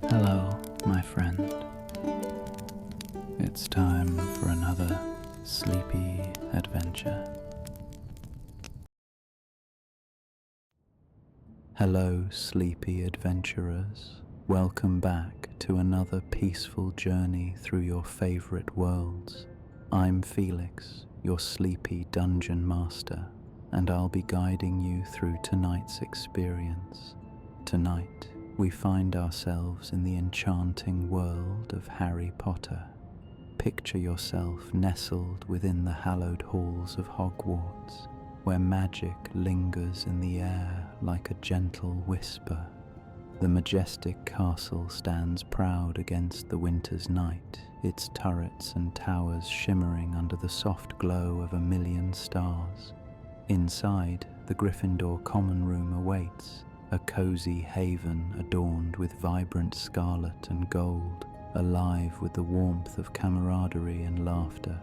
Hello, my friend. It's time for another sleepy adventure. Hello, sleepy adventurers. Welcome back to another peaceful journey through your favorite worlds. I'm Felix, your sleepy dungeon master, and I'll be guiding you through tonight's experience. Tonight, we find ourselves in the enchanting world of Harry Potter. Picture yourself nestled within the hallowed halls of Hogwarts, where magic lingers in the air like a gentle whisper. The majestic castle stands proud against the winter's night, its turrets and towers shimmering under the soft glow of 1,000,000 stars. Inside, the Gryffindor Common Room awaits, a cozy haven adorned with vibrant scarlet and gold, alive with the warmth of camaraderie and laughter.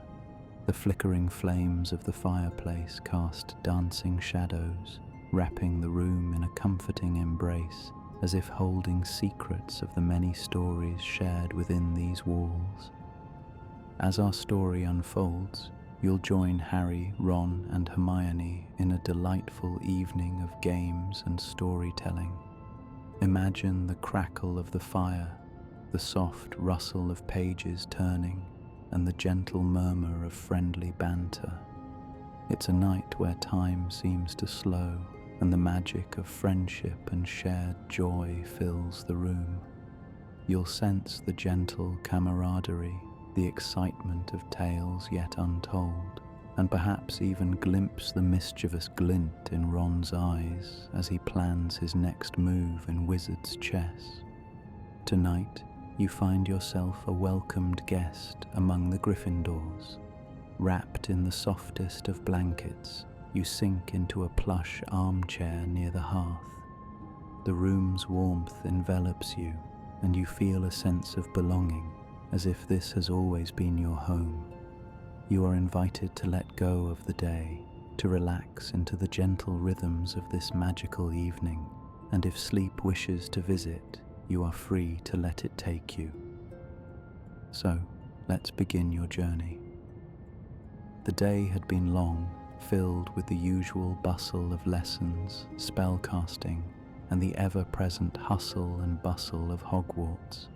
The flickering flames of the fireplace cast dancing shadows, wrapping the room in a comforting embrace, as if holding secrets of the many stories shared within these walls. As our story unfolds, you'll join Harry, Ron, and Hermione in a delightful evening of games and storytelling. Imagine the crackle of the fire, the soft rustle of pages turning, and the gentle murmur of friendly banter. It's a night where time seems to slow, and the magic of friendship and shared joy fills the room. You'll sense the gentle camaraderie, the excitement of tales yet untold, and perhaps even glimpse the mischievous glint in Ron's eyes as he plans his next move in wizard's chess. Tonight, you find yourself a welcomed guest among the Gryffindors. Wrapped in the softest of blankets, you sink into a plush armchair near the hearth. The room's warmth envelops you, and you feel a sense of belonging, as if this has always been your home. You are invited to let go of the day, to relax into the gentle rhythms of this magical evening, and if sleep wishes to visit, you are free to let it take you. So, let's begin your journey. The day had been long, filled with the usual bustle of lessons, spellcasting, and the ever-present hustle and bustle of Hogwarts.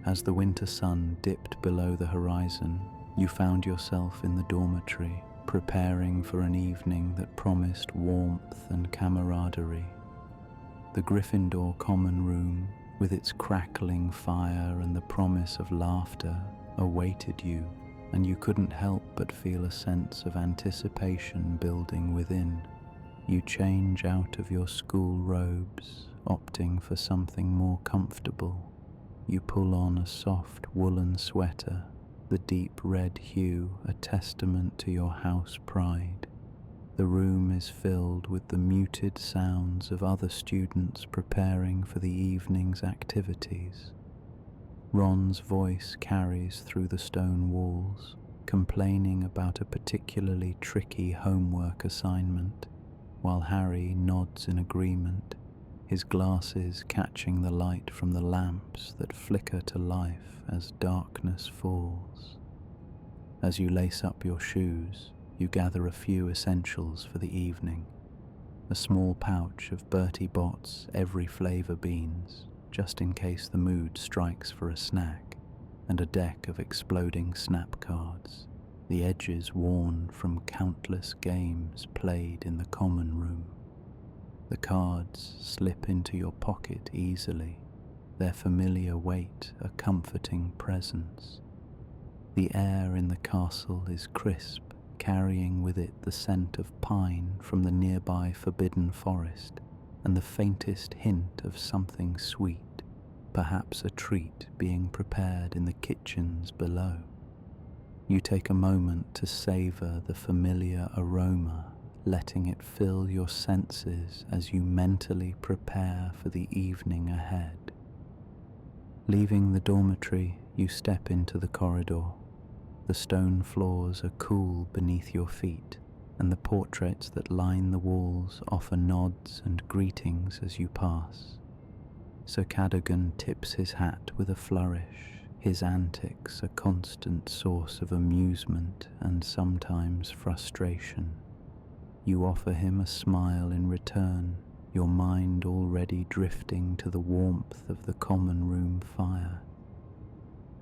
As the winter sun dipped below the horizon, you found yourself in the dormitory, preparing for an evening that promised warmth and camaraderie. The Gryffindor Common Room, with its crackling fire and the promise of laughter, awaited you, and you couldn't help but feel a sense of anticipation building within. You change out of your school robes, opting for something more comfortable. You pull on a soft woolen sweater, the deep red hue a testament to your house pride. The room is filled with the muted sounds of other students preparing for the evening's activities. Ron's voice carries through the stone walls, complaining about a particularly tricky homework assignment, while Harry nods in agreement, his glasses catching the light from the lamps that flicker to life as darkness falls. As you lace up your shoes, you gather a few essentials for the evening. A small pouch of Bertie Bott's every flavour beans, just in case the mood strikes for a snack, and a deck of exploding snap cards, the edges worn from countless games played in the common room. The cards slip into your pocket easily, their familiar weight a comforting presence. The air in the castle is crisp, carrying with it the scent of pine from the nearby forbidden forest, and the faintest hint of something sweet, perhaps a treat being prepared in the kitchens below. You take a moment to savor the familiar aroma, letting it fill your senses as you mentally prepare for the evening ahead. Leaving the dormitory, you step into the corridor. The stone floors are cool beneath your feet, and the portraits that line the walls offer nods and greetings as you pass. Sir Cadogan tips his hat with a flourish, his antics a constant source of amusement and sometimes frustration. You offer him a smile in return, your mind already drifting to the warmth of the common room fire.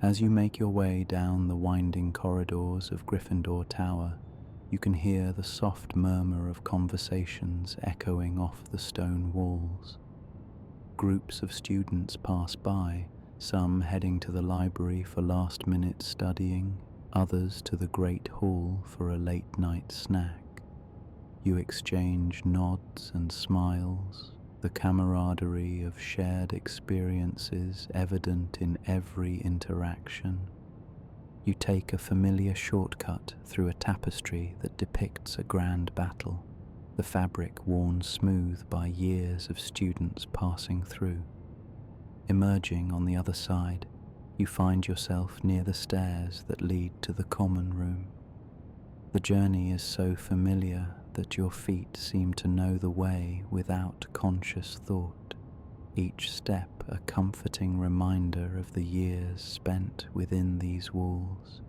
As you make your way down the winding corridors of Gryffindor Tower, you can hear the soft murmur of conversations echoing off the stone walls. Groups of students pass by, some heading to the library for last-minute studying, others to the Great Hall for a late-night snack. You exchange nods and smiles, the camaraderie of shared experiences evident in every interaction. You take a familiar shortcut through a tapestry that depicts a grand battle, the fabric worn smooth by years of students passing through. Emerging on the other side, you find yourself near the stairs that lead to the common room. The journey is so familiar that your feet seem to know the way without conscious thought, each step a comforting reminder of the years spent within these walls.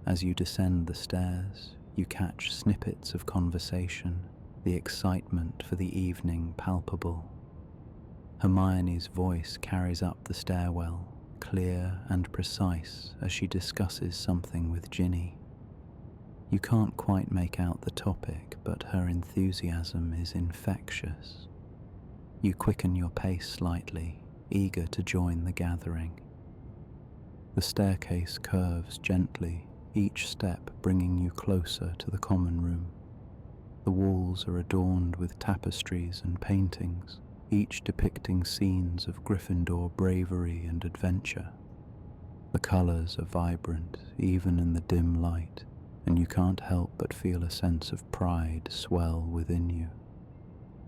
As you descend the stairs, you catch snippets of conversation, the excitement for the evening palpable. Hermione's voice carries up the stairwell, clear and precise as she discusses something with Ginny. You can't quite make out the topic, but her enthusiasm is infectious. You quicken your pace slightly, eager to join the gathering. The staircase curves gently, each step bringing you closer to the common room. The walls are adorned with tapestries and paintings, each depicting scenes of Gryffindor bravery and adventure. The colours are vibrant, even in the dim light, and you can't help but feel a sense of pride swell within you.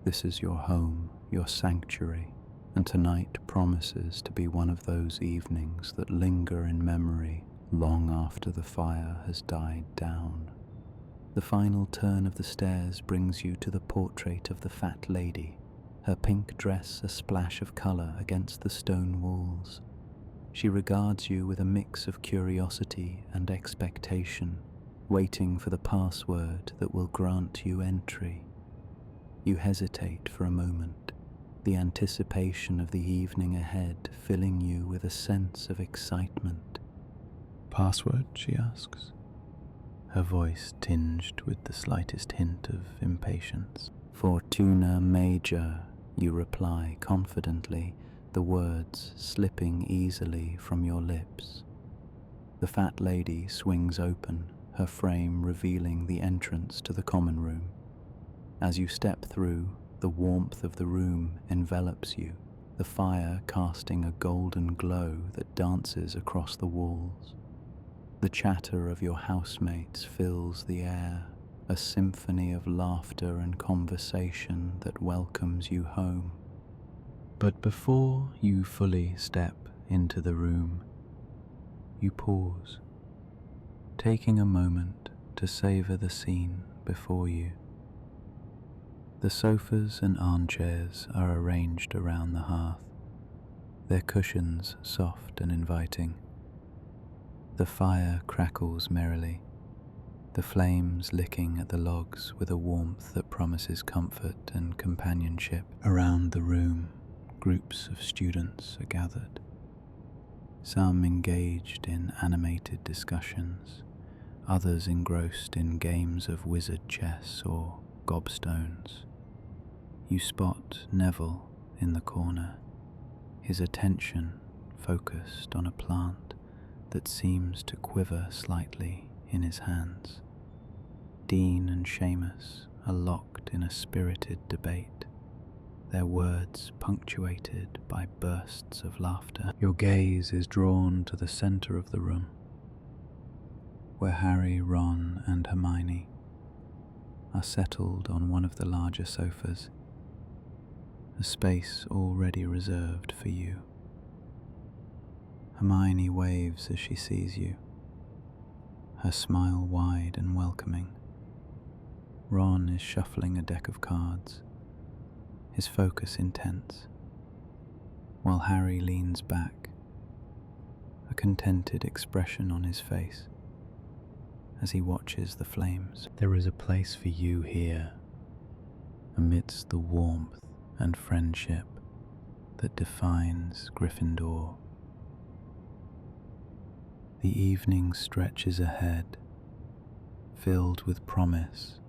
This is your home, your sanctuary, and tonight promises to be one of those evenings that linger in memory long after the fire has died down. The final turn of the stairs brings you to the portrait of the fat lady, her pink dress a splash of colour against the stone walls. She regards you with a mix of curiosity and expectation, waiting for the password that will grant you entry. You hesitate for a moment, the anticipation of the evening ahead filling you with a sense of excitement. "Password?" she asks, her voice tinged with the slightest hint of impatience. "Fortuna Major," you reply confidently, the words slipping easily from your lips. The fat lady swings open, her frame revealing the entrance to the common room. As you step through, the warmth of the room envelops you, the fire casting a golden glow that dances across the walls. The chatter of your housemates fills the air, a symphony of laughter and conversation that welcomes you home. But before you fully step into the room, you pause, taking a moment to savor the scene before you. The sofas and armchairs are arranged around the hearth, their cushions soft and inviting. The fire crackles merrily, the flames licking at the logs with a warmth that promises comfort and companionship. Around the room, groups of students are gathered, some engaged in animated discussions, others engrossed in games of wizard chess or gobstones. You spot Neville in the corner, his attention focused on a plant that seems to quiver slightly in his hands. Dean and Seamus are locked in a spirited debate, their words punctuated by bursts of laughter. Your gaze is drawn to the centre of the room, where Harry, Ron, and Hermione are settled on one of the larger sofas, a space already reserved for you. Hermione waves as she sees you, her smile wide and welcoming. Ron is shuffling a deck of cards, his focus intense. while Harry leans back, a contented expression on his face as he watches the flames. There is a place for you here, amidst the warmth and friendship that defines Gryffindor. The evening stretches ahead, filled with promise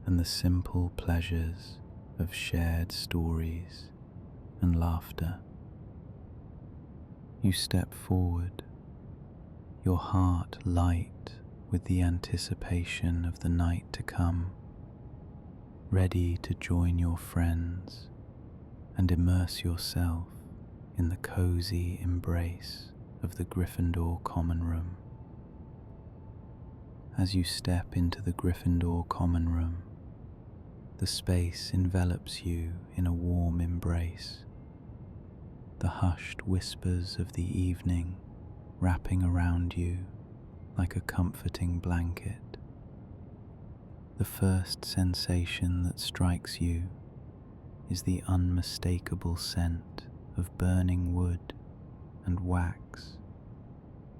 and the simple pleasures of shared stories and laughter. You step forward, your heart light with the anticipation of the night to come, ready to join your friends and immerse yourself in the cozy embrace of the Gryffindor Common Room. As you step into the Gryffindor Common Room, the space envelops you in a warm embrace, the hushed whispers of the evening wrapping around you like a comforting blanket. The first sensation that strikes you is the unmistakable scent of burning wood and wax,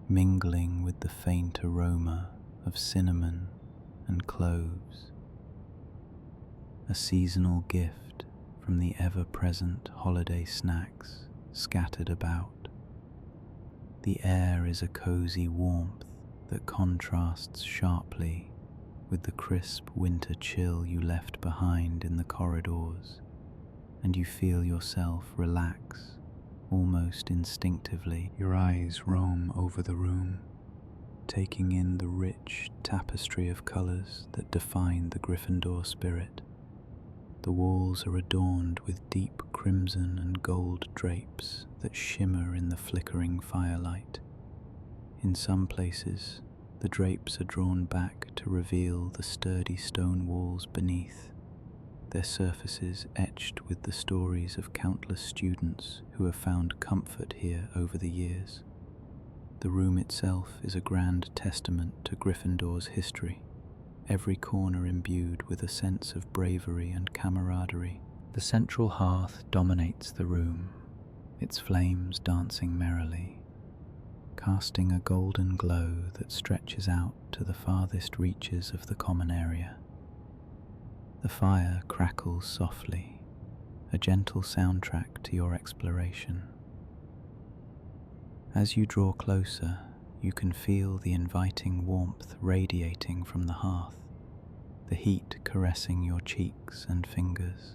mingling with the faint aroma of cinnamon and cloves, a seasonal gift from the ever-present holiday snacks scattered about. The air is a cozy warmth that contrasts sharply with the crisp winter chill you left behind in the corridors, and you feel yourself relax almost instinctively. Your eyes roam over the room, taking in the rich tapestry of colours that define the Gryffindor spirit. The walls are adorned with deep crimson and gold drapes that shimmer in the flickering firelight. In some places, the drapes are drawn back to reveal the sturdy stone walls beneath, their surfaces etched with the stories of countless students who have found comfort here over the years. The room itself is a grand testament to Gryffindor's history, every corner imbued with a sense of bravery and camaraderie. The central hearth dominates the room, its flames dancing merrily, casting a golden glow that stretches out to the farthest reaches of the common area. The fire crackles softly, a gentle soundtrack to your exploration. As you draw closer, you can feel the inviting warmth radiating from the hearth, the heat caressing your cheeks and fingers.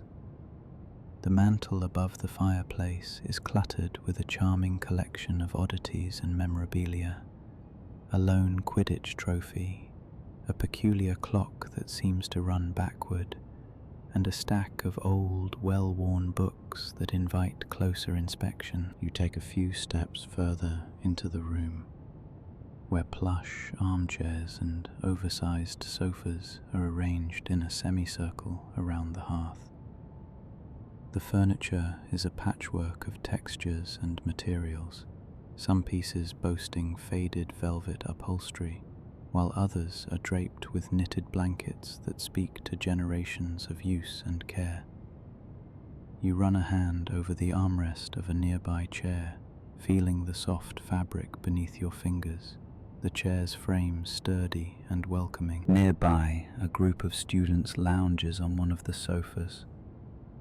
The mantel above the fireplace is cluttered with a charming collection of oddities and memorabilia, a lone Quidditch trophy, a peculiar clock that seems to run backward, and a stack of old, well-worn books that invite closer inspection. You take a few steps further into the room, where plush armchairs and oversized sofas are arranged in a semicircle around the hearth. The furniture is a patchwork of textures and materials, some pieces boasting faded velvet upholstery, while others are draped with knitted blankets that speak to generations of use and care. You run a hand over the armrest of a nearby chair, feeling the soft fabric beneath your fingers, the chair's frame sturdy and welcoming. Nearby, a group of students lounges on one of the sofas,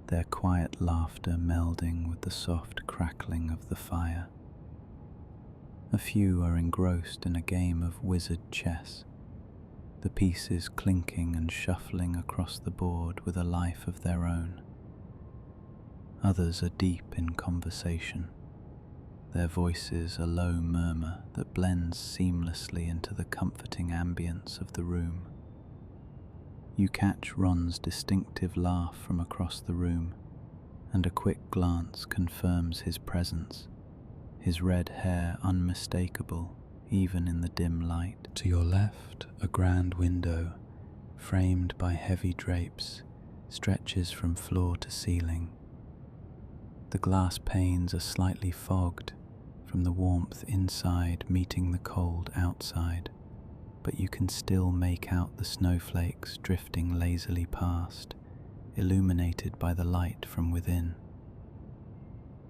their quiet laughter melding with the soft crackling of the fire. A few are engrossed in a game of wizard chess, the pieces clinking and shuffling across the board with a life of their own. Others are deep in conversation, their voices a low murmur that blends seamlessly into the comforting ambience of the room. You catch Ron's distinctive laugh from across the room, and a quick glance confirms his presence, his red hair unmistakable even in the dim light. To your left, a grand window, framed by heavy drapes, stretches from floor to ceiling. The glass panes are slightly fogged from the warmth inside meeting the cold outside, but you can still make out the snowflakes drifting lazily past, illuminated by the light from within.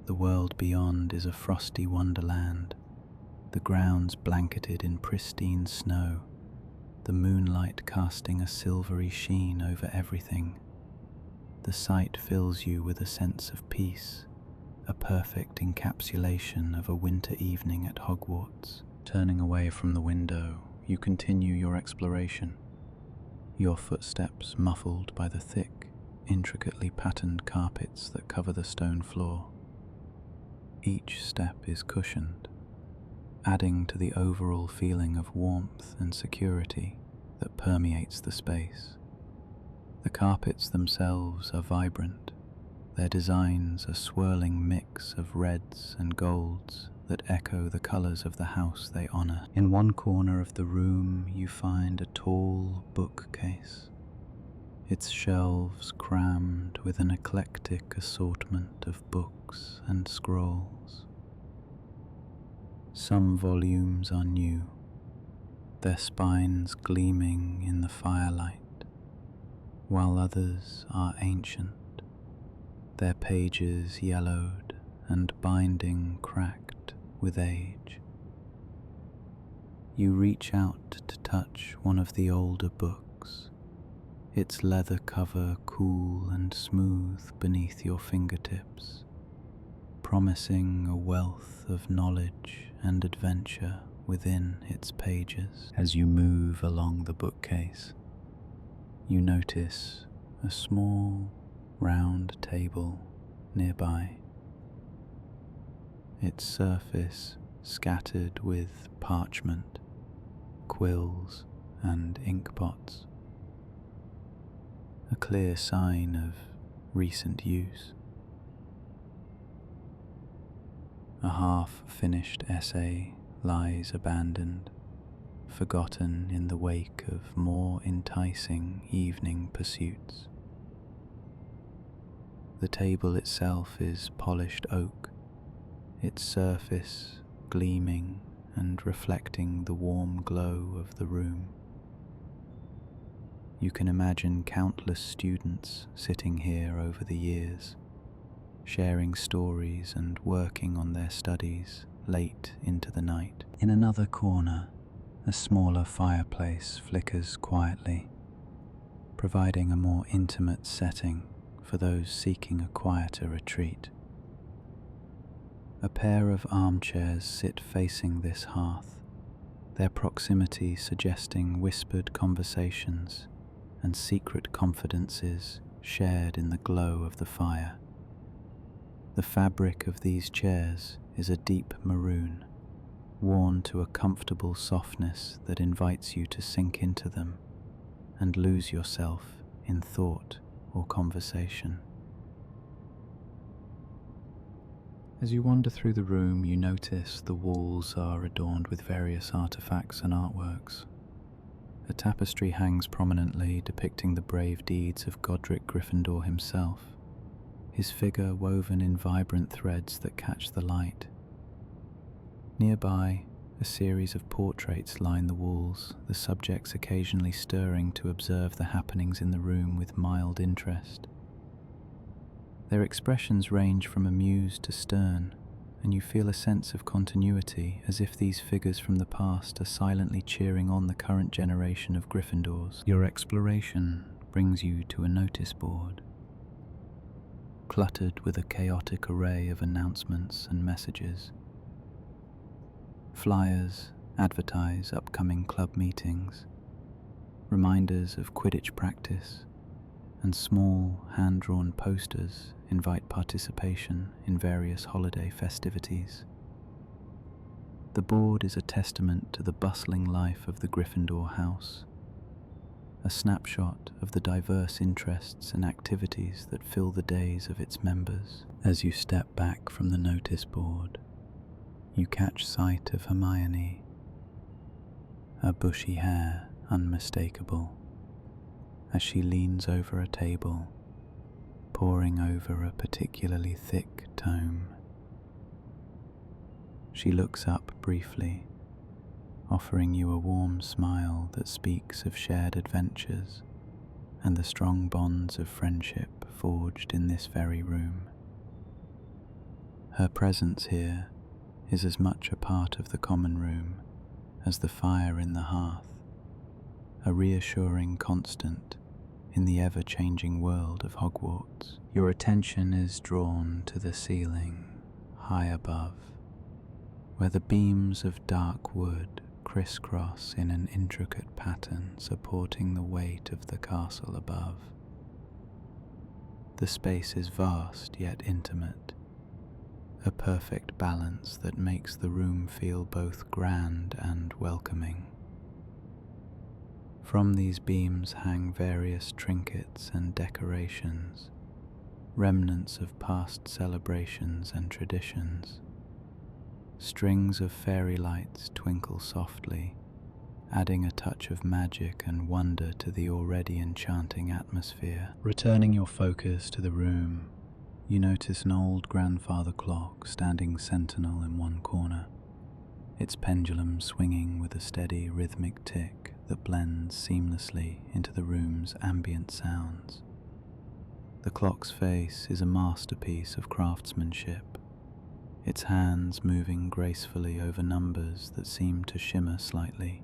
The world beyond is a frosty wonderland, the grounds blanketed in pristine snow, the moonlight casting a silvery sheen over everything. The sight fills you with a sense of peace, a perfect encapsulation of a winter evening at Hogwarts. Turning away from the window, you continue your exploration, your footsteps muffled by the thick, intricately patterned carpets that cover the stone floor. Each step is cushioned, adding to the overall feeling of warmth and security that permeates the space. The carpets themselves are vibrant, their designs a swirling mix of reds and golds that echo the colors of the house they honor. In one corner of the room you find a tall bookcase, its shelves crammed with an eclectic assortment of books and scrolls. Some volumes are new, their spines gleaming in the firelight, while others are ancient, their pages yellowed and binding cracked with age. You reach out to touch one of the older books, its leather cover cool and smooth beneath your fingertips, promising a wealth of knowledge and adventure within its pages. As you move along the bookcase, you notice a small, round table nearby, its surface scattered with parchment, quills, and inkpots, a clear sign of recent use. A half-finished essay lies abandoned, forgotten in the wake of more enticing evening pursuits. The table itself is polished oak, its surface gleaming and reflecting the warm glow of the room. You can imagine countless students sitting here over the years, sharing stories and working on their studies late into the night. In another corner, a smaller fireplace flickers quietly, providing a more intimate setting for those seeking a quieter retreat. A pair of armchairs sit facing this hearth, their proximity suggesting whispered conversations and secret confidences shared in the glow of the fire. The fabric of these chairs is a deep maroon, worn to a comfortable softness that invites you to sink into them and lose yourself in thought or conversation. As you wander through the room, you notice the walls are adorned with various artifacts and artworks. A tapestry hangs prominently depicting the brave deeds of Godric Gryffindor himself, his figure woven in vibrant threads that catch the light. Nearby, a series of portraits line the walls, the subjects occasionally stirring to observe the happenings in the room with mild interest. Their expressions range from amused to stern, and you feel a sense of continuity, as if these figures from the past are silently cheering on the current generation of Gryffindors. Your exploration brings you to a notice board, cluttered with a chaotic array of announcements and messages. Flyers advertise upcoming club meetings, reminders of Quidditch practice, and small hand-drawn posters invite participation in various holiday festivities. The board is a testament to the bustling life of the Gryffindor house, a snapshot of the diverse interests and activities that fill the days of its members. As you step back from the notice board, you catch sight of Hermione, her bushy hair unmistakable, as she leans over a table, poring over a particularly thick tome. She looks up briefly, offering you a warm smile that speaks of shared adventures and the strong bonds of friendship forged in this very room. Her presence here is as much a part of the common room as the fire in the hearth, a reassuring constant in the ever-changing world of Hogwarts. Your attention is drawn to the ceiling high above, where the beams of dark wood crisscross in an intricate pattern supporting the weight of the castle above. The space is vast yet intimate, a perfect balance that makes the room feel both grand and welcoming. From these beams hang various trinkets and decorations, remnants of past celebrations and traditions. Strings of fairy lights twinkle softly, adding a touch of magic and wonder to the already enchanting atmosphere. Returning your focus to the room, you notice an old grandfather clock standing sentinel in one corner, its pendulum swinging with a steady rhythmic tick that blends seamlessly into the room's ambient sounds. The clock's face is a masterpiece of craftsmanship, its hands moving gracefully over numbers that seem to shimmer slightly,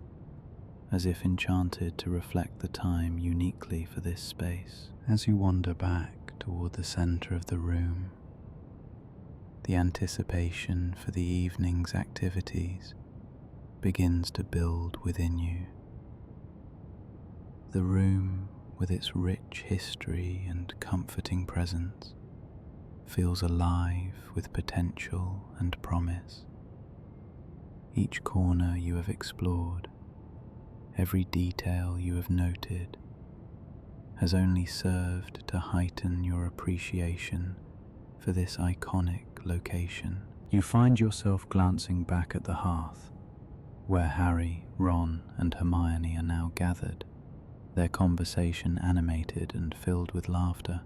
as if enchanted to reflect the time uniquely for this space. As you wander back toward the center of the room, the anticipation for the evening's activities begins to build within you. The room, with its rich history and comforting presence, feels alive with potential and promise. Each corner you have explored, every detail you have noted, has only served to heighten your appreciation for this iconic location. You find yourself glancing back at the hearth, where Harry, Ron, and Hermione are now gathered, their conversation animated and filled with laughter.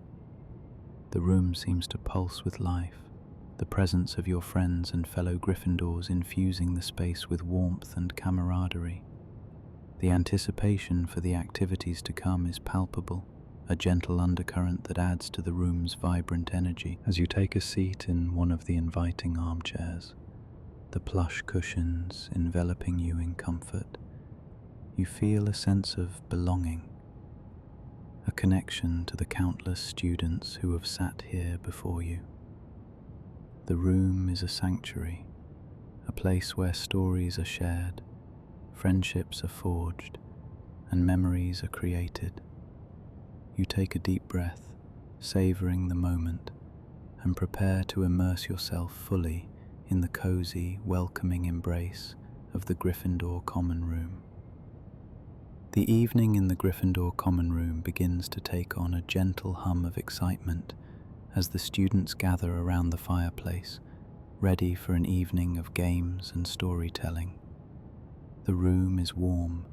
The room seems to pulse with life, the presence of your friends and fellow Gryffindors infusing the space with warmth and camaraderie. The anticipation for the activities to come is palpable, a gentle undercurrent that adds to the room's vibrant energy. As you take a seat in one of the inviting armchairs, the plush cushions enveloping you in comfort, you feel a sense of belonging, a connection to the countless students who have sat here before you. The room is a sanctuary, a place where stories are shared, friendships are forged, and memories are created. You take a deep breath, savoring the moment, and prepare to immerse yourself fully in the cozy, welcoming embrace of the Gryffindor Common Room. The evening in the Gryffindor Common Room begins to take on a gentle hum of excitement as the students gather around the fireplace, ready for an evening of games and storytelling. The room is warm,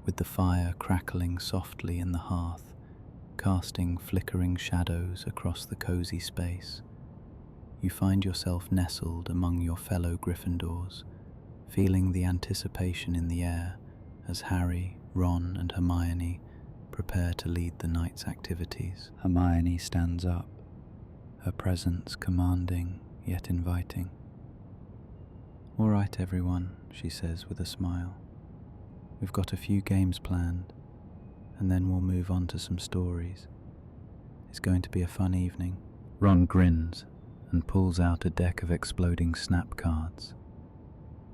with the fire crackling softly in the hearth, casting flickering shadows across the cozy space. You find yourself nestled among your fellow Gryffindors, feeling the anticipation in the air as Harry, Ron, and Hermione prepare to lead the night's activities. Hermione stands up, her presence commanding yet inviting. "All right, everyone," she says with a smile. "We've got a few games planned, and then we'll move on to some stories. It's going to be a fun evening." Ron grins and pulls out a deck of exploding snap cards,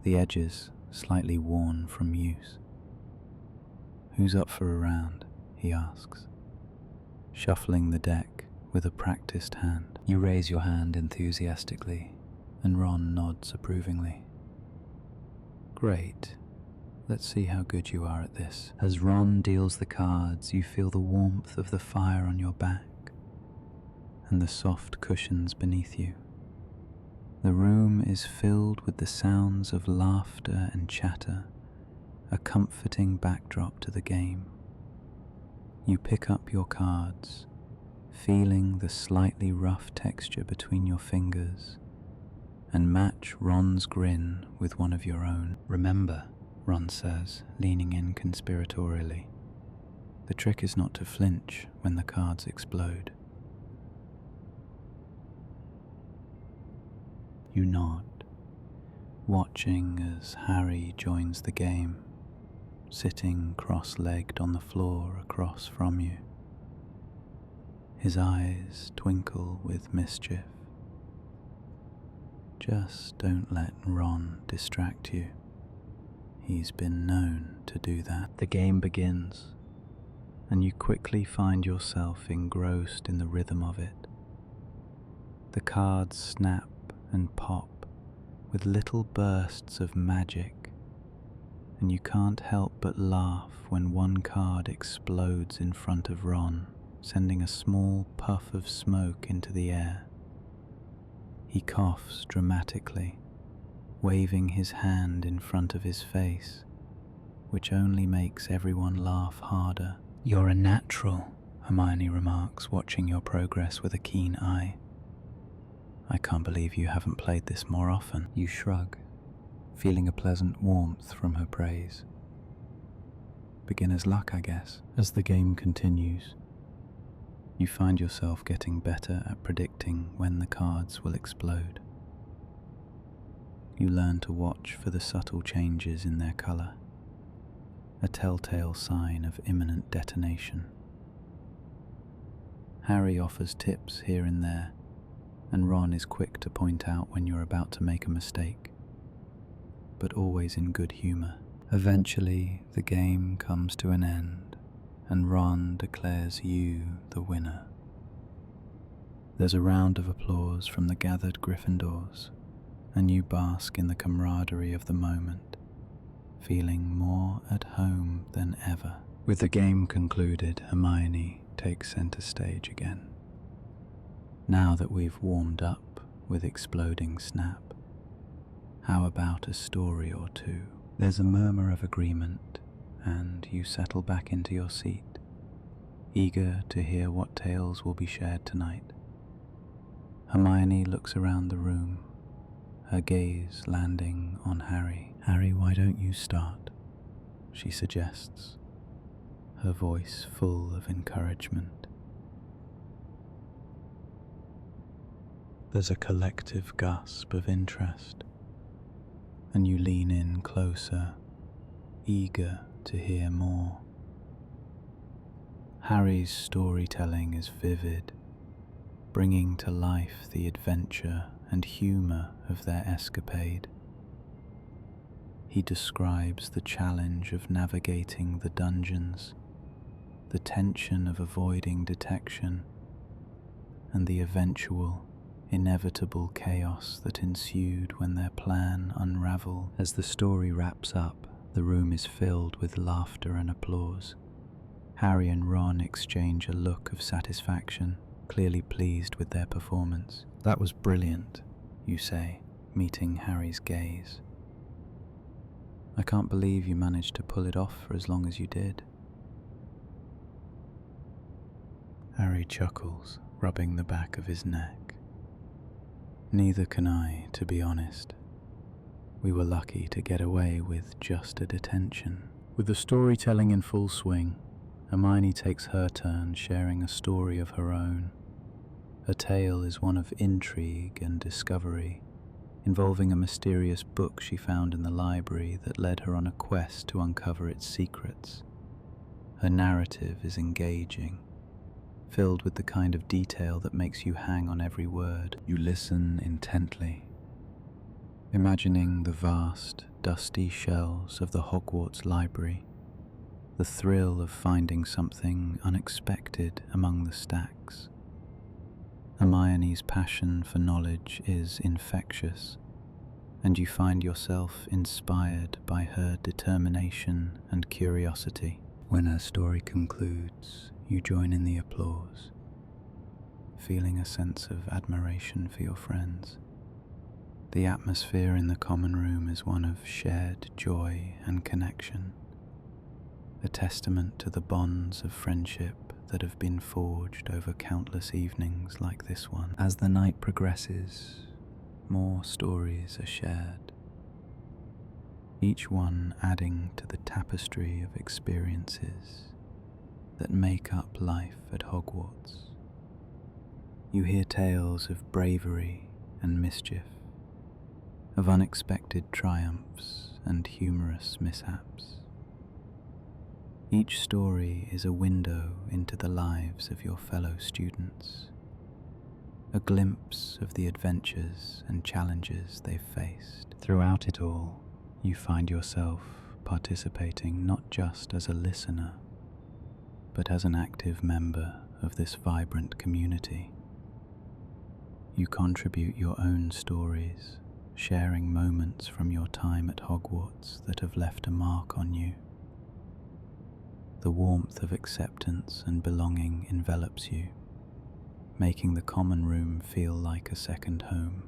the edges slightly worn from use. "Who's up for a round?" he asks, shuffling the deck with a practiced hand. You raise your hand enthusiastically, and Ron nods approvingly. "Great. Let's see how good you are at this." As Ron deals the cards, you feel the warmth of the fire on your back and the soft cushions beneath you. The room is filled with the sounds of laughter and chatter, a comforting backdrop to the game. You pick up your cards, feeling the slightly rough texture between your fingers, and match Ron's grin with one of your own. "Remember," Ron says, leaning in conspiratorially, "the trick is not to flinch when the cards explode." You nod, watching as Harry joins the game, sitting cross-legged on the floor across from you. His eyes twinkle with mischief. Just don't let Ron distract you. He's been known to do that. The game begins, and you quickly find yourself engrossed in the rhythm of it. The cards snap and pop with little bursts of magic, and you can't help but laugh when one card explodes in front of Ron, sending a small puff of smoke into the air. He coughs dramatically, waving his hand in front of his face, which only makes everyone laugh harder. "You're a natural," Hermione remarks, watching your progress with a keen eye. "I can't believe you haven't played this more often." You shrug, feeling a pleasant warmth from her praise. Beginner's luck, I guess. As the game continues, you find yourself getting better at predicting when the cards will explode. You learn to watch for the subtle changes in their colour, a telltale sign of imminent detonation. Harry offers tips here and there, and Ron is quick to point out when you're about to make a mistake, but always in good humour. Eventually, the game comes to an end, and Ron declares you the winner. There's a round of applause from the gathered Gryffindors, and you bask in the camaraderie of the moment, feeling more at home than ever. With the game concluded, Hermione takes centre stage again. "Now that we've warmed up with exploding snap, how about a story or two?" There's a murmur of agreement, and you settle back into your seat, eager to hear what tales will be shared tonight. Hermione looks around the room, her gaze landing on Harry. "Harry, why don't you start?" she suggests, her voice full of encouragement. There's a collective gasp of interest, and you lean in closer, eager to hear more. Harry's storytelling is vivid, bringing to life the adventure and humour of their escapade. He describes the challenge of navigating the dungeons, the tension of avoiding detection, and the eventual, inevitable chaos that ensued when their plan unravelled. As the story wraps up, the room is filled with laughter and applause. Harry and Ron exchange a look of satisfaction, clearly pleased with their performance. "That was brilliant," you say, meeting Harry's gaze. "I can't believe you managed to pull it off for as long as you did." Harry chuckles, rubbing the back of his neck. "Neither can I, to be honest. We were lucky to get away with just a detention." With the storytelling in full swing, Hermione takes her turn, sharing a story of her own. Her tale is one of intrigue and discovery, involving a mysterious book she found in the library that led her on a quest to uncover its secrets. Her narrative is engaging, filled with the kind of detail that makes you hang on every word. You listen intently, imagining the vast, dusty shelves of the Hogwarts library, the thrill of finding something unexpected among the stacks. Hermione's passion for knowledge is infectious, and you find yourself inspired by her determination and curiosity. When her story concludes, you join in the applause, feeling a sense of admiration for your friends. The atmosphere in the common room is one of shared joy and connection, a testament to the bonds of friendship that have been forged over countless evenings like this one. As the night progresses, more stories are shared, each one adding to the tapestry of experiences that make up life at Hogwarts. You hear tales of bravery and mischief, of unexpected triumphs and humorous mishaps. Each story is a window into the lives of your fellow students, a glimpse of the adventures and challenges they've faced. Throughout it all, you find yourself participating not just as a listener, but as an active member of this vibrant community. You contribute your own stories, sharing moments from your time at Hogwarts that have left a mark on you. The warmth of acceptance and belonging envelops you, making the common room feel like a second home.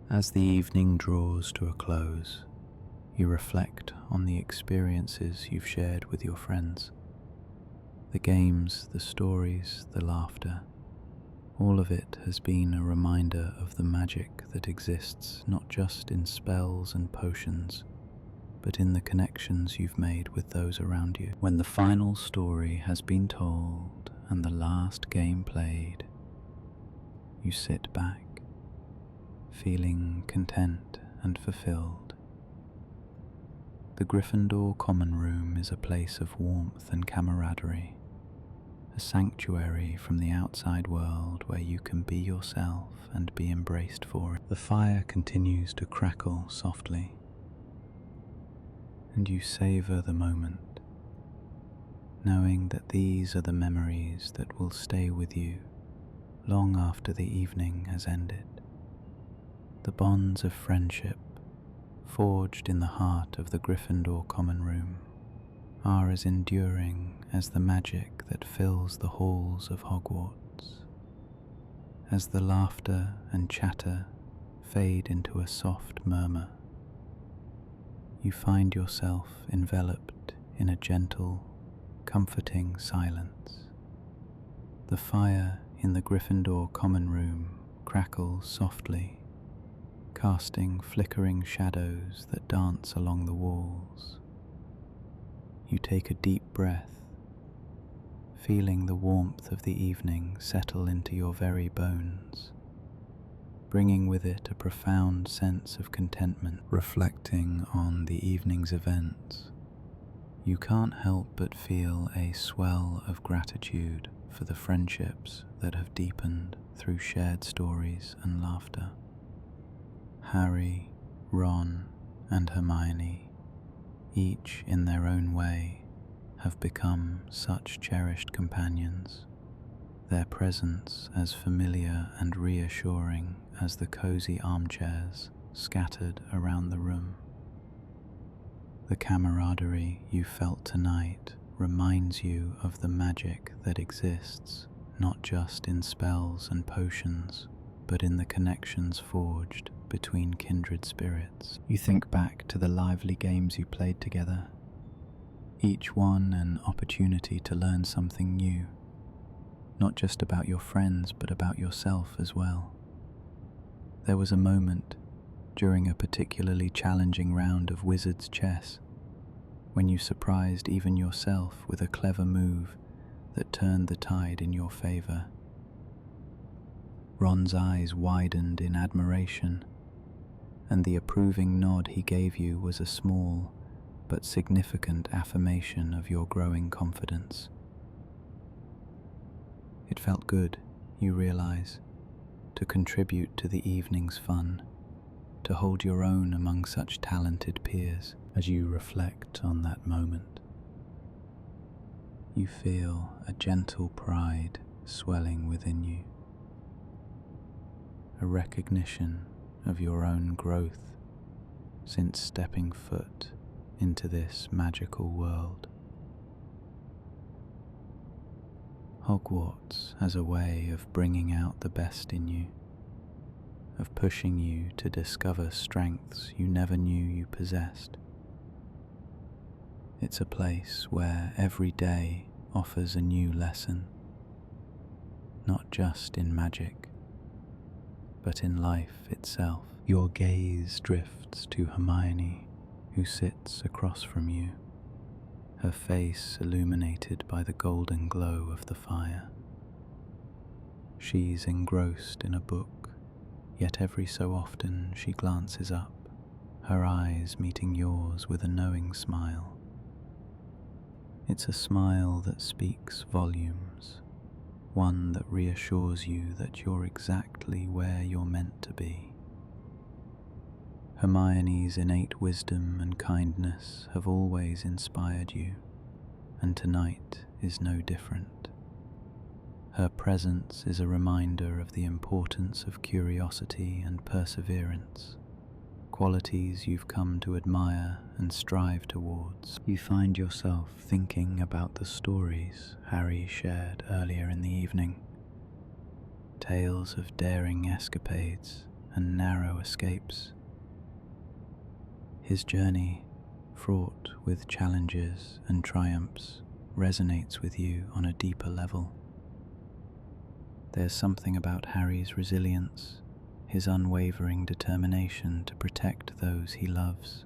As the evening draws to a close, you reflect on the experiences you've shared with your friends. The games, the stories, the laughter, all of it has been a reminder of the magic that exists not just in spells and potions, but in the connections you've made with those around you. When the final story has been told and the last game played, you sit back, feeling content and fulfilled. The Gryffindor Common Room is a place of warmth and camaraderie, a sanctuary from the outside world where you can be yourself and be embraced for it. The fire continues to crackle softly, and you savor the moment, knowing that these are the memories that will stay with you long after the evening has ended. The bonds of friendship, forged in the heart of the Gryffindor Common Room, are as enduring as the magic that fills the halls of Hogwarts. As the laughter and chatter fade into a soft murmur, you find yourself enveloped in a gentle, comforting silence. The fire in the Gryffindor Common Room crackles softly, casting flickering shadows that dance along the walls. You take a deep breath, feeling the warmth of the evening settle into your very bones, bringing with it a profound sense of contentment. Reflecting on the evening's events, you can't help but feel a swell of gratitude for the friendships that have deepened through shared stories and laughter. Harry, Ron, and Hermione, each in their own way, have become such cherished companions, their presence as familiar and reassuring as the cozy armchairs scattered around the room. The camaraderie you felt tonight reminds you of the magic that exists not just in spells and potions, but in the connections forged between kindred spirits. You think back to the lively games you played together, each one an opportunity to learn something new, not just about your friends but about yourself as well. There was a moment during a particularly challenging round of wizard's chess when you surprised even yourself with a clever move that turned the tide in your favor. Ron's eyes widened in admiration, and the approving nod he gave you was a small but significant affirmation of your growing confidence. It felt good, you realize, to contribute to the evening's fun, to hold your own among such talented peers. As you reflect on that moment, you feel a gentle pride swelling within you, a recognition of your own growth since stepping foot into this magical world. Hogwarts has a way of bringing out the best in you, of pushing you to discover strengths you never knew you possessed. It's a place where every day offers a new lesson, not just in magic, but in life itself. Your gaze drifts to Hermione, who sits across from you, her face illuminated by the golden glow of the fire. She's engrossed in a book, yet every so often she glances up, her eyes meeting yours with a knowing smile. It's a smile that speaks volumes, one that reassures you that you're exactly where you're meant to be. Hermione's innate wisdom and kindness have always inspired you, and tonight is no different. Her presence is a reminder of the importance of curiosity and perseverance, qualities you've come to admire and strive towards. You find yourself thinking about the stories Harry shared earlier in the evening, tales of daring escapades and narrow escapes. His journey, fraught with challenges and triumphs, resonates with you on a deeper level. There's something about Harry's resilience, his unwavering determination to protect those he loves,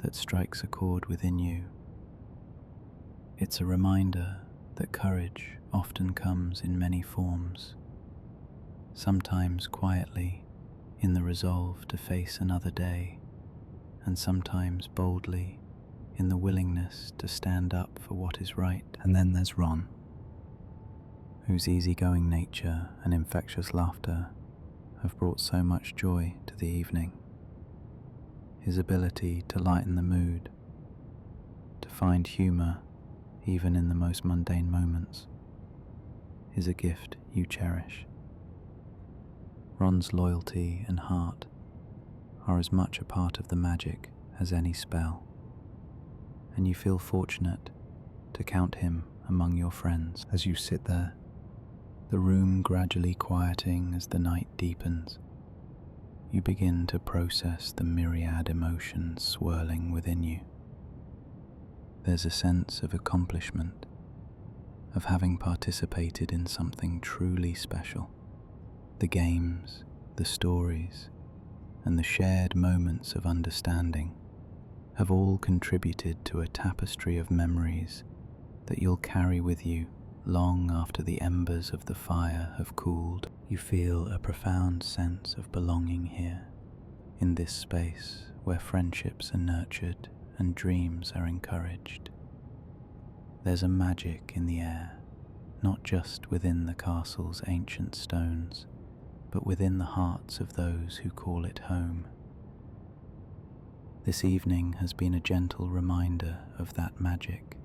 that strikes a chord within you. It's a reminder that courage often comes in many forms, sometimes quietly, in the resolve to face another day, and sometimes boldly, in the willingness to stand up for what is right. And then there's Ron, whose easygoing nature and infectious laughter have brought so much joy to the evening. His ability to lighten the mood, to find humour even in the most mundane moments, is a gift you cherish. Ron's loyalty and heart are as much a part of the magic as any spell, and you feel fortunate to count him among your friends. As you sit there, the room gradually quieting as the night deepens, you begin to process the myriad emotions swirling within you. There's a sense of accomplishment, of having participated in something truly special. The games, the stories, and the shared moments of understanding have all contributed to a tapestry of memories that you'll carry with you long after the embers of the fire have cooled. You feel a profound sense of belonging here, in this space where friendships are nurtured and dreams are encouraged. There's a magic in the air, not just within the castle's ancient stones, but within the hearts of those who call it home. This evening has been a gentle reminder of that magic,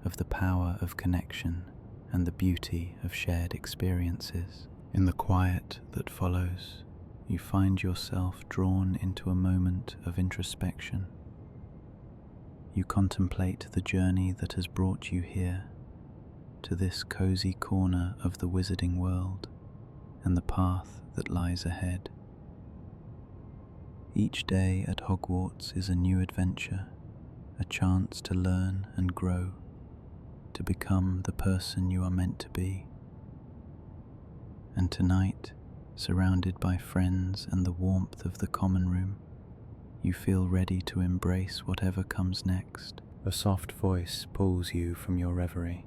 of the power of connection and the beauty of shared experiences. In the quiet that follows, you find yourself drawn into a moment of introspection. You contemplate the journey that has brought you here, to this cozy corner of the wizarding world, and the path that lies ahead. Each day at Hogwarts is a new adventure, a chance to learn and grow, to become the person you are meant to be. And tonight, surrounded by friends and the warmth of the common room, you feel ready to embrace whatever comes next. A soft voice pulls you from your reverie.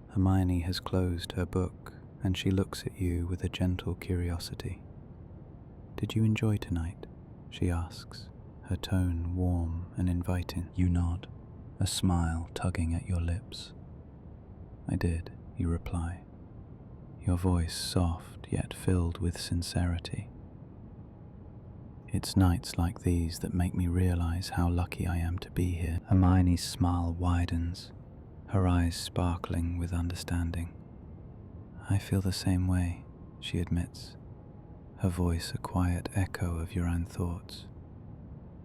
Hermione has closed her book, and she looks at you with a gentle curiosity. "Did you enjoy tonight?" she asks, her tone warm and inviting. You nod, a smile tugging at your lips. "I did," you reply, your voice soft yet filled with sincerity. "It's nights like these that make me realize how lucky I am to be here." Hermione's smile widens, her eyes sparkling with understanding. "I feel the same way," she admits, her voice a quiet echo of your own thoughts.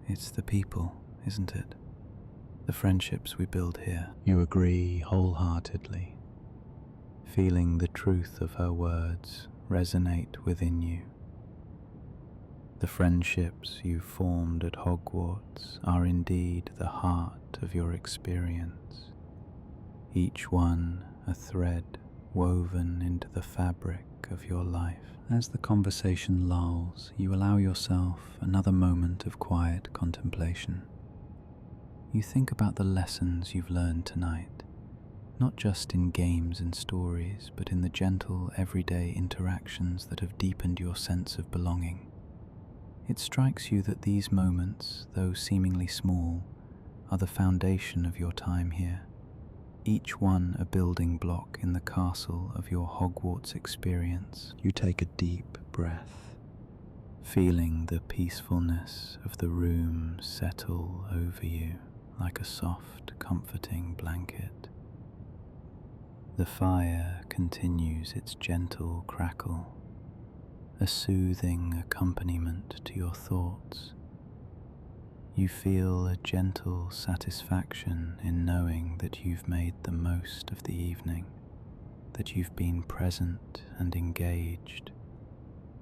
"It's the people, isn't it? The friendships we build here." You agree wholeheartedly, feeling the truth of her words resonate within you. The friendships you formed at Hogwarts are indeed the heart of your experience, each one a thread woven into the fabric of your life. As the conversation lulls, you allow yourself another moment of quiet contemplation. You think about the lessons you've learned tonight, not just in games and stories, but in the gentle, everyday interactions that have deepened your sense of belonging. It strikes you that these moments, though seemingly small, are the foundation of your time here, each one a building block in the castle of your Hogwarts experience. You take a deep breath, feeling the peacefulness of the room settle over you like a soft, comforting blanket. The fire continues its gentle crackle, a soothing accompaniment to your thoughts. You feel a gentle satisfaction in knowing that you've made the most of the evening, that you've been present and engaged,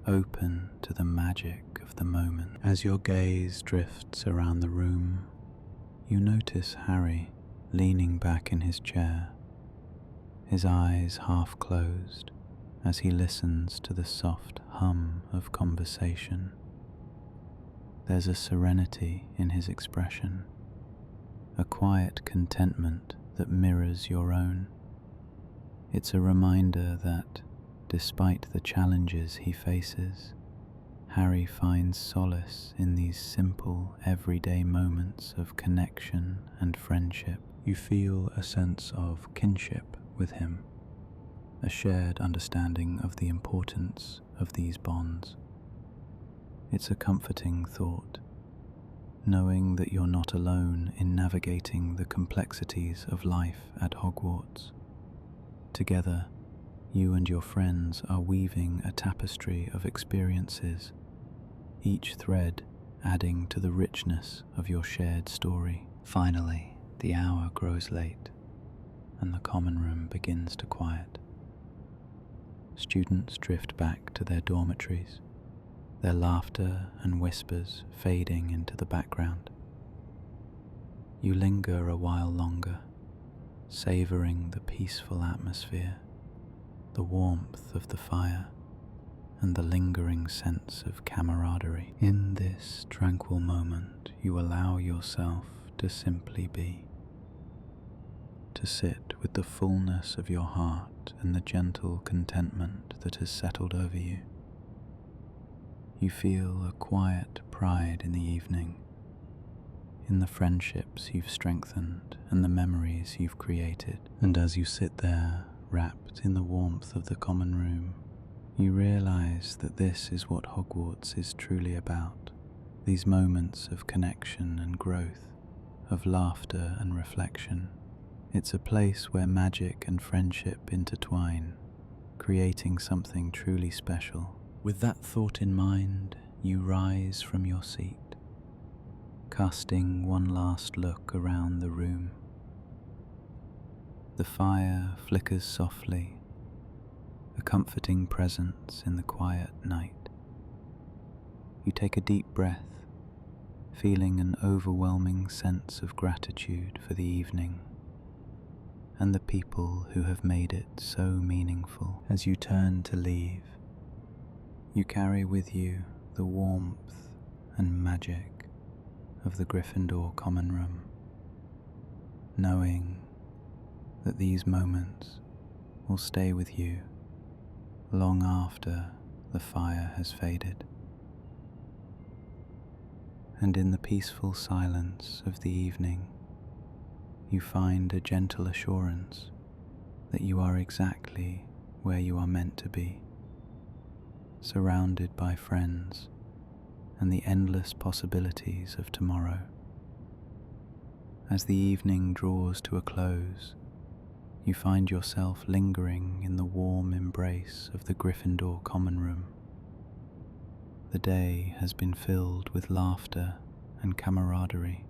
open to the magic of the moment. As your gaze drifts around the room, you notice Harry leaning back in his chair, his eyes half closed as he listens to the soft hum of conversation. There's a serenity in his expression, a quiet contentment that mirrors your own. It's a reminder that, despite the challenges he faces, Harry finds solace in these simple, everyday moments of connection and friendship. You feel a sense of kinship with him, a shared understanding of the importance of these bonds. It's a comforting thought, knowing that you're not alone in navigating the complexities of life at Hogwarts. Together, you and your friends are weaving a tapestry of experiences, each thread adding to the richness of your shared story. Finally, the hour grows late, and the common room begins to quiet. Students drift back to their dormitories, their laughter and whispers fading into the background. You linger a while longer, savouring the peaceful atmosphere, the warmth of the fire, and the lingering sense of camaraderie. In this tranquil moment, you allow yourself to simply be, to sit with the fullness of your heart and the gentle contentment that has settled over you. You feel a quiet pride in the evening, in the friendships you've strengthened and the memories you've created. And as you sit there, wrapped in the warmth of the common room, you realize that this is what Hogwarts is truly about. These moments of connection and growth, of laughter and reflection. It's a place where magic and friendship intertwine, creating something truly special. With that thought in mind, you rise from your seat, casting one last look around the room. The fire flickers softly, a comforting presence in the quiet night. You take a deep breath, feeling an overwhelming sense of gratitude for the evening and the people who have made it so meaningful. As you turn to leave, you carry with you the warmth and magic of the Gryffindor Common Room, knowing that these moments will stay with you long after the fire has faded. And in the peaceful silence of the evening, you find a gentle assurance that you are exactly where you are meant to be, surrounded by friends and the endless possibilities of tomorrow. As the evening draws to a close, you find yourself lingering in the warm embrace of the Gryffindor Common Room. The day has been filled with laughter and camaraderie,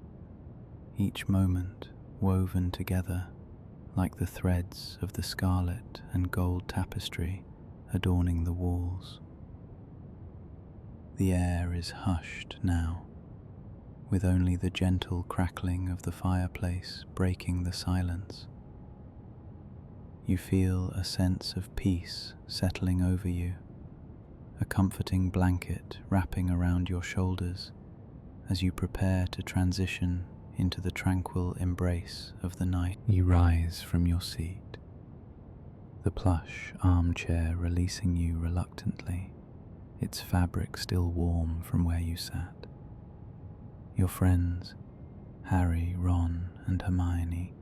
each moment woven together like the threads of the scarlet and gold tapestry adorning the walls. The air is hushed now, with only the gentle crackling of the fireplace breaking the silence. You feel a sense of peace settling over you, a comforting blanket wrapping around your shoulders as you prepare to transition into the tranquil embrace of the night. You rise from your seat, the plush armchair releasing you reluctantly, its fabric still warm from where you sat. Your friends, Harry, Ron, and Hermione,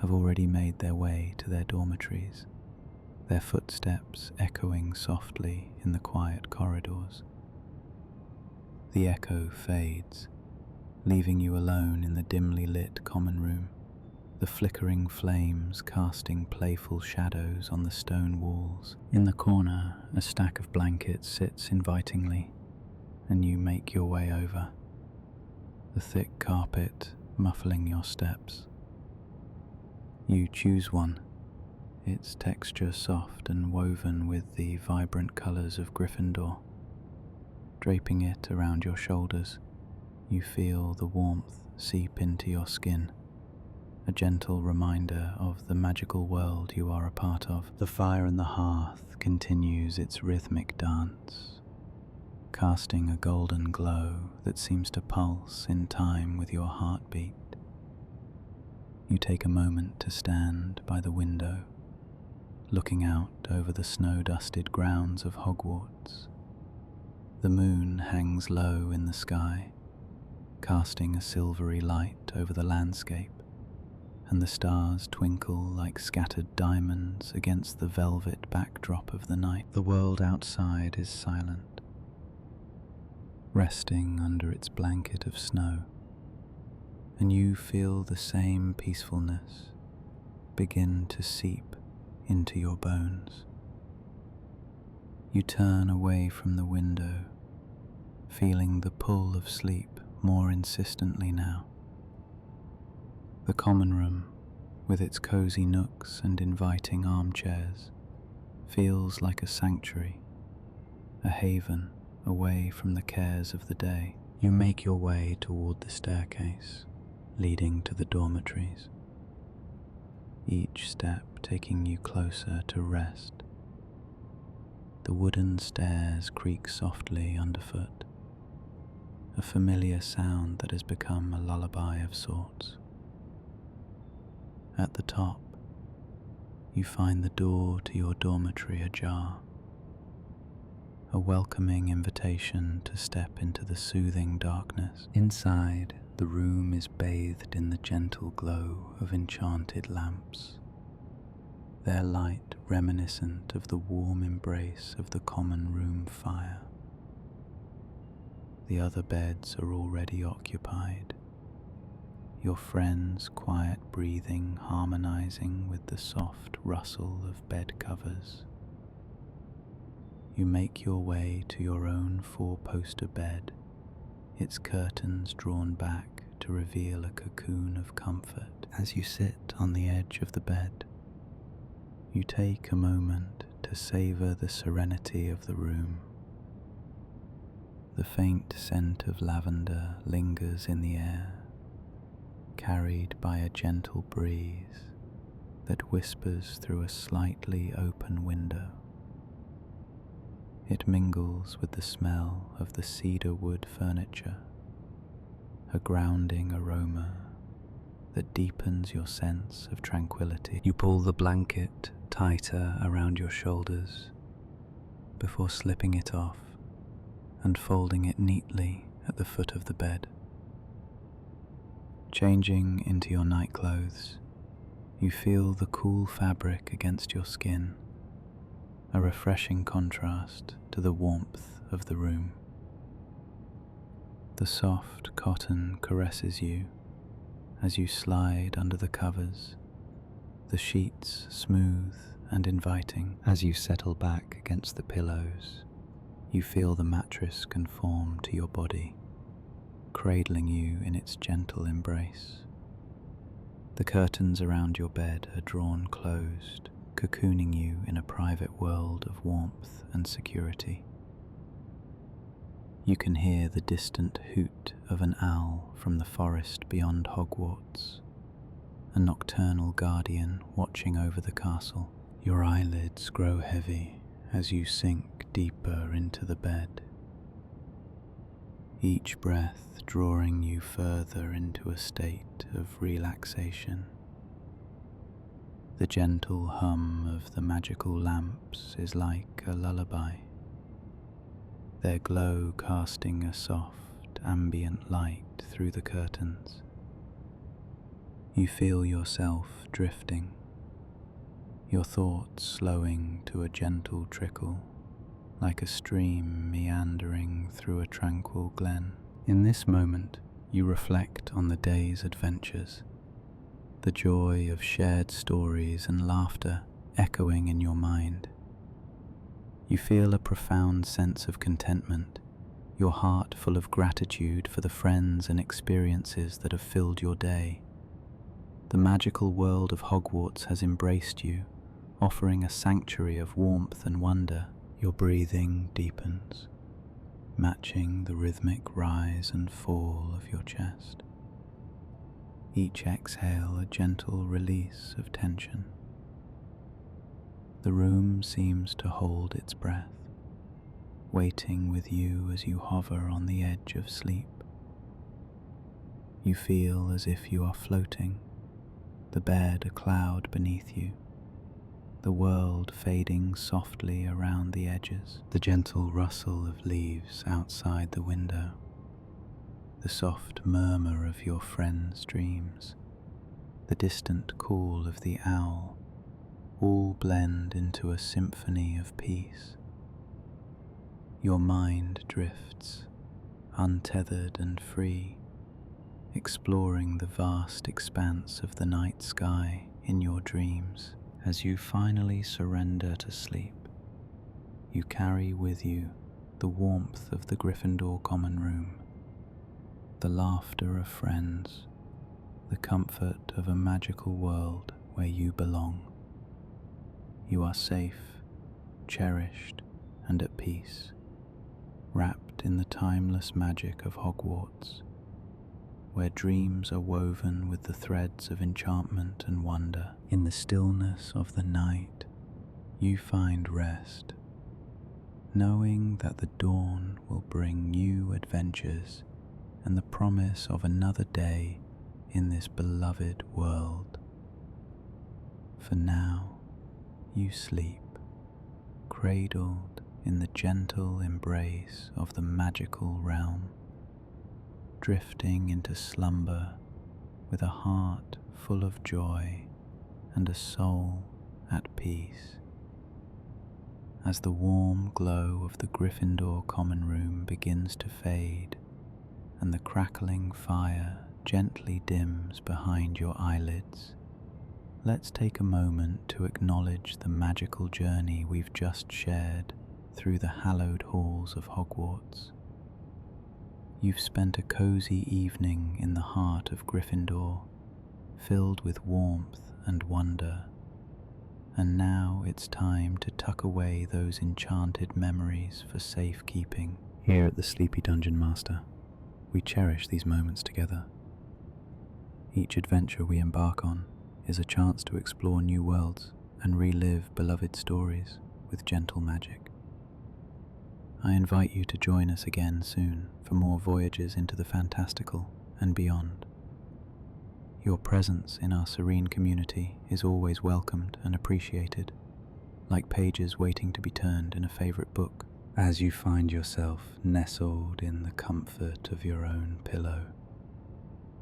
have already made their way to their dormitories, their footsteps echoing softly in the quiet corridors. The echo fades, leaving you alone in the dimly lit common room, the flickering flames casting playful shadows on the stone walls. In the corner, a stack of blankets sits invitingly, and you make your way over, the thick carpet muffling your steps. You choose one, its texture soft and woven with the vibrant colours of Gryffindor. Draping it around your shoulders, you feel the warmth seep into your skin, a gentle reminder of the magical world you are a part of. The fire in the hearth continues its rhythmic dance, casting a golden glow that seems to pulse in time with your heartbeat. You take a moment to stand by the window, looking out over the snow-dusted grounds of Hogwarts. The moon hangs low in the sky, casting a silvery light over the landscape, and the stars twinkle like scattered diamonds against the velvet backdrop of the night. The world outside is silent, resting under its blanket of snow, and you feel the same peacefulness begin to seep into your bones. You turn away from the window, feeling the pull of sleep more insistently now. The common room, with its cozy nooks and inviting armchairs, feels like a sanctuary, a haven away from the cares of the day. You make your way toward the staircase leading to the dormitories, each step taking you closer to rest. The wooden stairs creak softly underfoot, a familiar sound that has become a lullaby of sorts. At the top, you find the door to your dormitory ajar, a welcoming invitation to step into the soothing darkness. Inside, the room is bathed in the gentle glow of enchanted lamps, their light reminiscent of the warm embrace of the common room fire. The other beds are already occupied, your friends' quiet breathing harmonizing with the soft rustle of bed covers. You make your way to your own four-poster bed, its curtains drawn back to reveal a cocoon of comfort. As you sit on the edge of the bed, you take a moment to savor the serenity of the room. The faint scent of lavender lingers in the air, carried by a gentle breeze that whispers through a slightly open window. It mingles with the smell of the cedar wood furniture, a grounding aroma that deepens your sense of tranquility. You pull the blanket tighter around your shoulders before slipping it off and folding it neatly at the foot of the bed. Changing into your nightclothes, you feel the cool fabric against your skin, a refreshing contrast to the warmth of the room. The soft cotton caresses you as you slide under the covers, the sheets smooth and inviting. As you settle back against the pillows, you feel the mattress conform to your body, cradling you in its gentle embrace. The curtains around your bed are drawn closed, cocooning you in a private world of warmth and security. You can hear the distant hoot of an owl from the forest beyond Hogwarts, a nocturnal guardian watching over the castle. Your eyelids grow heavy as you sink deeper into the bed, each breath drawing you further into a state of relaxation. The gentle hum of the magical lamps is like a lullaby, their glow casting a soft, ambient light through the curtains. You feel yourself drifting, your thoughts slowing to a gentle trickle, like a stream meandering through a tranquil glen. In this moment, you reflect on the day's adventures, the joy of shared stories and laughter echoing in your mind. You feel a profound sense of contentment, your heart full of gratitude for the friends and experiences that have filled your day. The magical world of Hogwarts has embraced you, offering a sanctuary of warmth and wonder. Your breathing deepens, matching the rhythmic rise and fall of your chest. Each exhale a gentle release of tension. The room seems to hold its breath, waiting with you as you hover on the edge of sleep. You feel as if you are floating, the bed a cloud beneath you, the world fading softly around the edges, the gentle rustle of leaves outside the window, the soft murmur of your friends' dreams, the distant call of the owl, all blend into a symphony of peace. Your mind drifts, untethered and free, exploring the vast expanse of the night sky in your dreams. As you finally surrender to sleep, you carry with you the warmth of the Gryffindor Common Room, the laughter of friends, the comfort of a magical world where you belong. You are safe, cherished, and at peace, wrapped in the timeless magic of Hogwarts, where dreams are woven with the threads of enchantment and wonder. In the stillness of the night, you find rest, knowing that the dawn will bring new adventures and the promise of another day in this beloved world. For now, you sleep, cradled in the gentle embrace of the magical realm, drifting into slumber with a heart full of joy and a soul at peace. As the warm glow of the Gryffindor Common Room begins to fade and the crackling fire gently dims behind your eyelids, let's take a moment to acknowledge the magical journey we've just shared through the hallowed halls of Hogwarts. You've spent a cozy evening in the heart of Gryffindor, filled with warmth and wonder, and now it's time to tuck away those enchanted memories for safekeeping. Here at the Sleepy Dungeon Master, we cherish these moments together. Each adventure we embark on is a chance to explore new worlds and relive beloved stories with gentle magic. I invite you to join us again soon for more voyages into the fantastical and beyond. Your presence in our serene community is always welcomed and appreciated, like pages waiting to be turned in a favorite book. As you find yourself nestled in the comfort of your own pillow,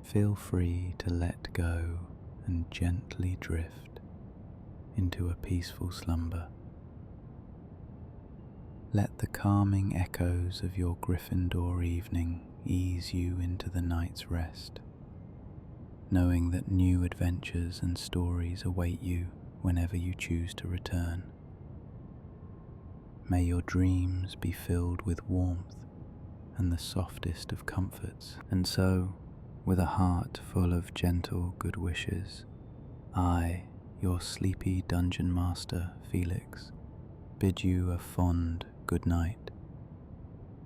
feel free to let go and gently drift into a peaceful slumber. Let the calming echoes of your Gryffindor evening ease you into the night's rest, knowing that new adventures and stories await you whenever you choose to return. May your dreams be filled with warmth and the softest of comforts. And so, with a heart full of gentle good wishes, I, your sleepy dungeon master, Felix, bid you a fond good night.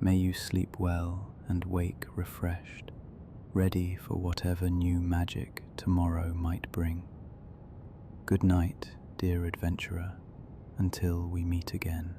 May you sleep well and wake refreshed, ready for whatever new magic tomorrow might bring. Good night, dear adventurer, until we meet again.